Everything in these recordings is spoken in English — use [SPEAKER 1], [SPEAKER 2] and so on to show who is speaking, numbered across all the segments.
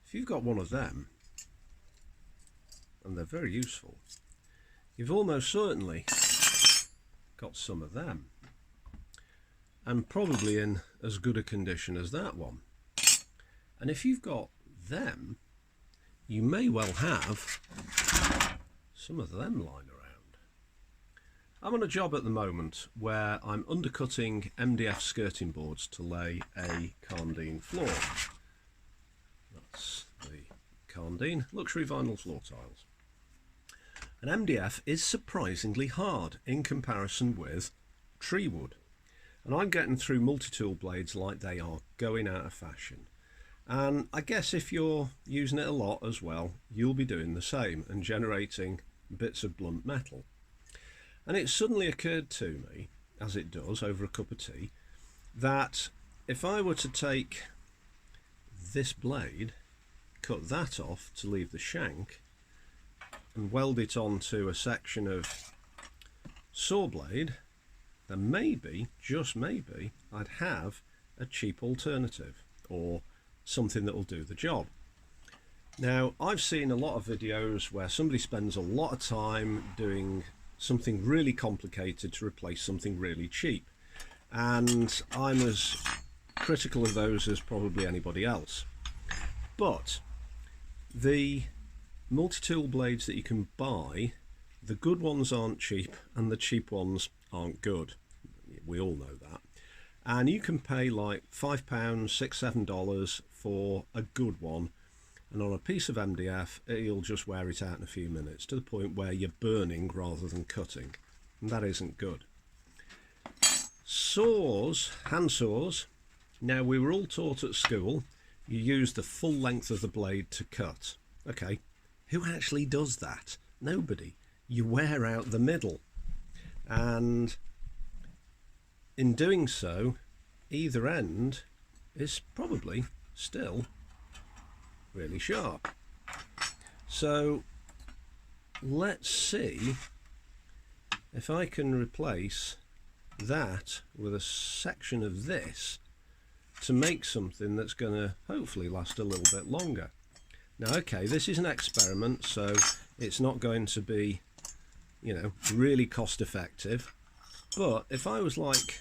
[SPEAKER 1] if you've got one of them, and they're very useful, you've almost certainly got some of them, and probably in as good a condition as that one. And if you've got them, you may well have some of them lying around. I'm on a job at the moment where I'm undercutting MDF skirting boards to lay a Carndine floor. That's the Carndine luxury vinyl floor tiles. And MDF is surprisingly hard in comparison with tree wood. And I'm getting through multi-tool blades like they are going out of fashion. And I guess if you're using it a lot as well, you'll be doing the same and generating bits of blunt metal. And it suddenly occurred to me, as it does over a cup of tea, that if I were to take this blade, cut that off to leave the shank, and weld it onto a section of saw blade, then maybe, just maybe, I'd have a cheap alternative, or something that will do the job. Now, I've seen a lot of videos where somebody spends a lot of time doing something really complicated to replace something really cheap, and I'm as critical of those as probably anybody else. But the multi-tool blades that you can buy, the good ones aren't cheap and the cheap ones aren't good. We all know that. And you can pay like £5, $6, $7 for a good one, and on a piece of MDF you'll just wear it out in a few minutes to the point where you're burning rather than cutting, and that isn't good. Saws, hand saws, now we were all taught at school you use the full length of the blade to cut. Okay, who actually does that? Nobody. You wear out the middle, and in doing so either end is probably still really sharp. So let's see if I can replace that with a section of this to make something that's going to hopefully last a little bit longer. Now, okay, this is an experiment, so it's not going to be, you know, really cost effective, but if I was like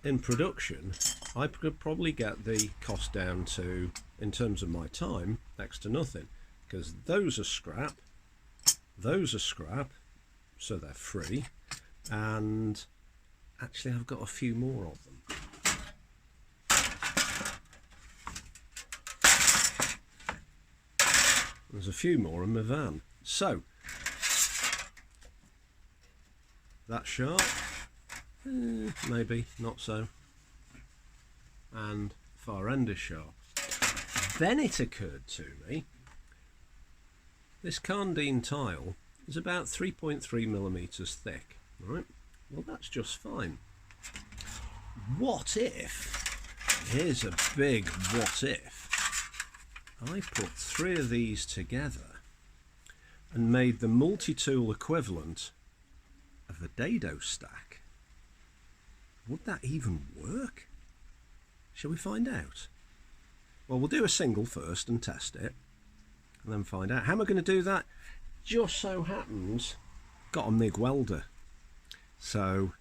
[SPEAKER 1] in production, I could probably get the cost down to, in terms of my time, next to nothing, because those are scrap, so they're free, and actually I've got a few more of them. There's a few more in my van. So that's sharp, maybe not so, and far end is sharp. Then it occurred to me, this Carndine tile is about 3.3 millimeters thick, right? Well, that's just fine. What if, here's a big what if, I put 3 of these together and made the multi-tool equivalent of a dado stack? Would that even work? Shall we find out? Well, we'll do a single first and test it, and then find out. How am I going to do that? Just so happens, got a MIG welder, so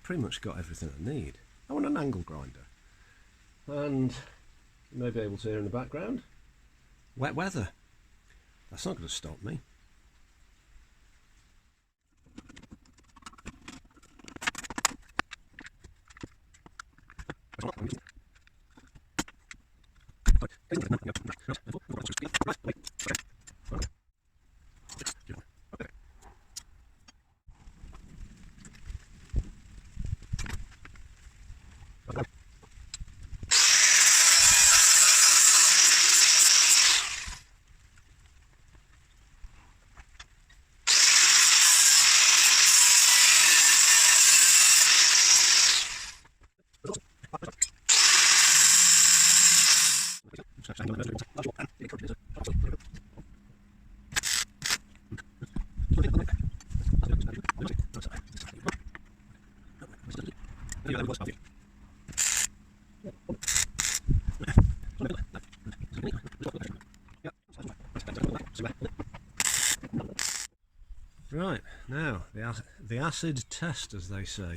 [SPEAKER 1] pretty much got everything I need. I want an angle grinder, and you may be able to hear in the background, wet weather. That's not going to stop me. Right, now the acid test, as they say.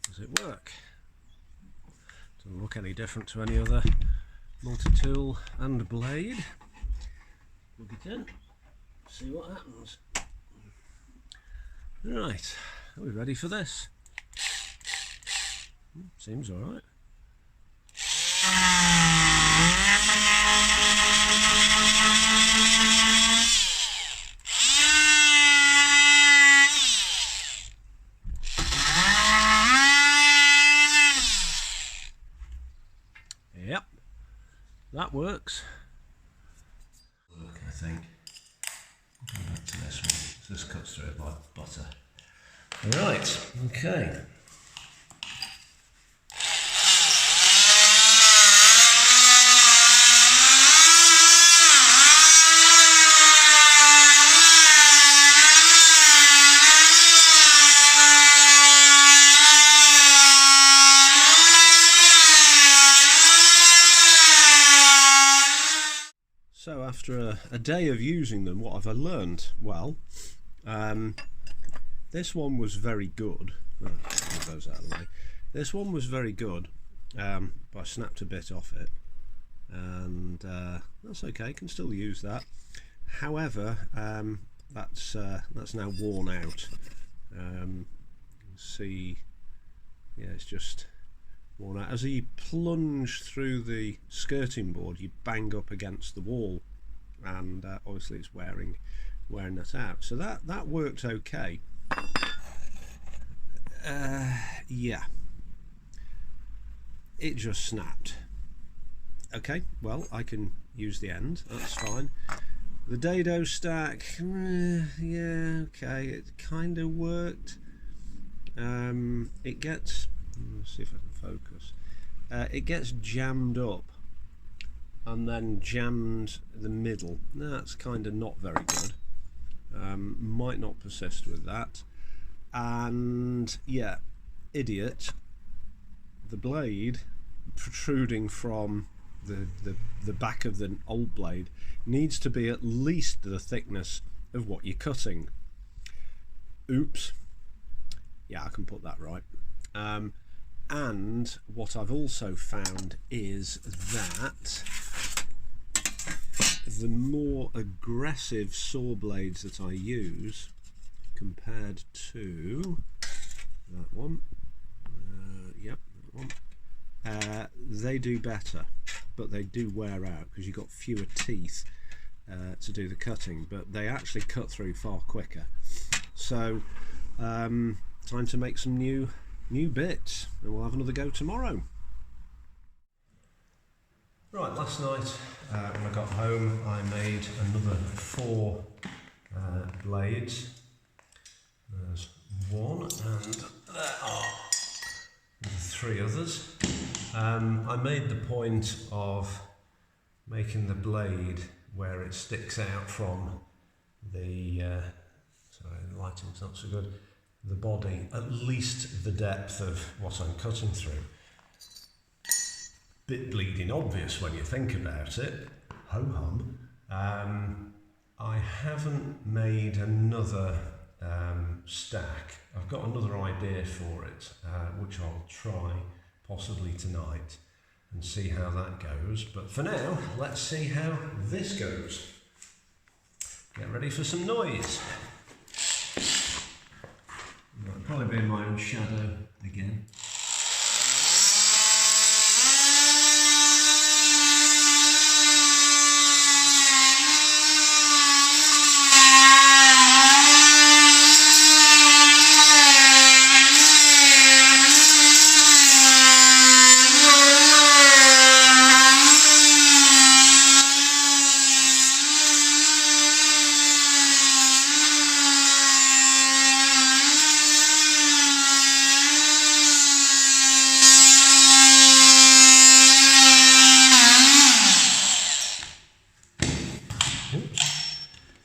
[SPEAKER 1] Does it work? Doesn't look any different to any other multi-tool and blade. Plug it in, see what happens. Right, are we ready for this? Seems alright. Yep, that works. Look, I think. Go back to this one. This cuts through it like butter. Right, okay. So after a day of using them, what have I learned? Well, this one was very good. Oh, move those out of the way. This one was very good, but I snapped a bit off it, and that's okay. Can still use that. However, that's now worn out. See, yeah, it's just worn out. As you plunge through the skirting board, you bang up against the wall, and obviously it's wearing that out. So that worked okay. Yeah, it just snapped. Okay, well, I can use the end, that's fine. The dado stack, yeah, okay, it kind of worked. It gets, let's see if I can focus. It gets jammed up and then jammed the middle. That's kind of not very good. Might not persist with that. And yeah, idiot, the blade protruding from the back of the old blade needs to be at least the thickness of what you're cutting. Oops. Yeah, I can put that right. And what I've also found is that the more aggressive saw blades that I use compared to that one, yep, that one, they do better, but they do wear out because you've got fewer teeth to do the cutting, but they actually cut through far quicker. So time to make some new bits, and we'll have another go tomorrow. Right, last night when I got home I made another 4 blades. There's one and there are the 3 others. I made the point of making the blade where it sticks out from the sorry, the lighting's not so good, the body, at least the depth of what I'm cutting through. Bit bleeding obvious when you think about it, ho-hum. I haven't made another stack. I've got another idea for it, which I'll try possibly tonight and see how that goes. But for now, let's see how this goes. Get ready for some noise. I'll probably be in my own shadow again.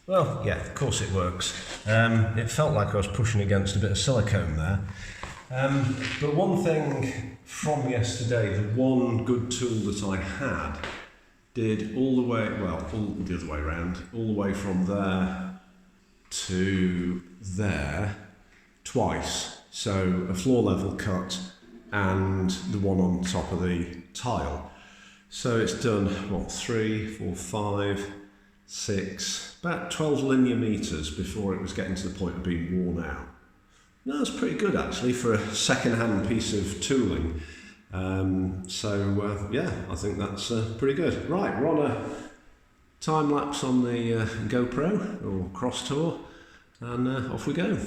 [SPEAKER 1] Well, yeah, of course it works. It felt like I was pushing against a bit of silicone there. But one thing from yesterday, the one good tool that I had, did all the way, well, all the other way around, all the way from there to there twice. So a floor level cut and the one on top of the tile. So it's done, what, 3, 4, 5, 6, about 12 linear metres before it was getting to the point of being worn out. No, that's pretty good actually for a second-hand piece of tooling. Yeah, I think that's pretty good. Right, we're on a time lapse on the GoPro or Cross Tour, and off we go.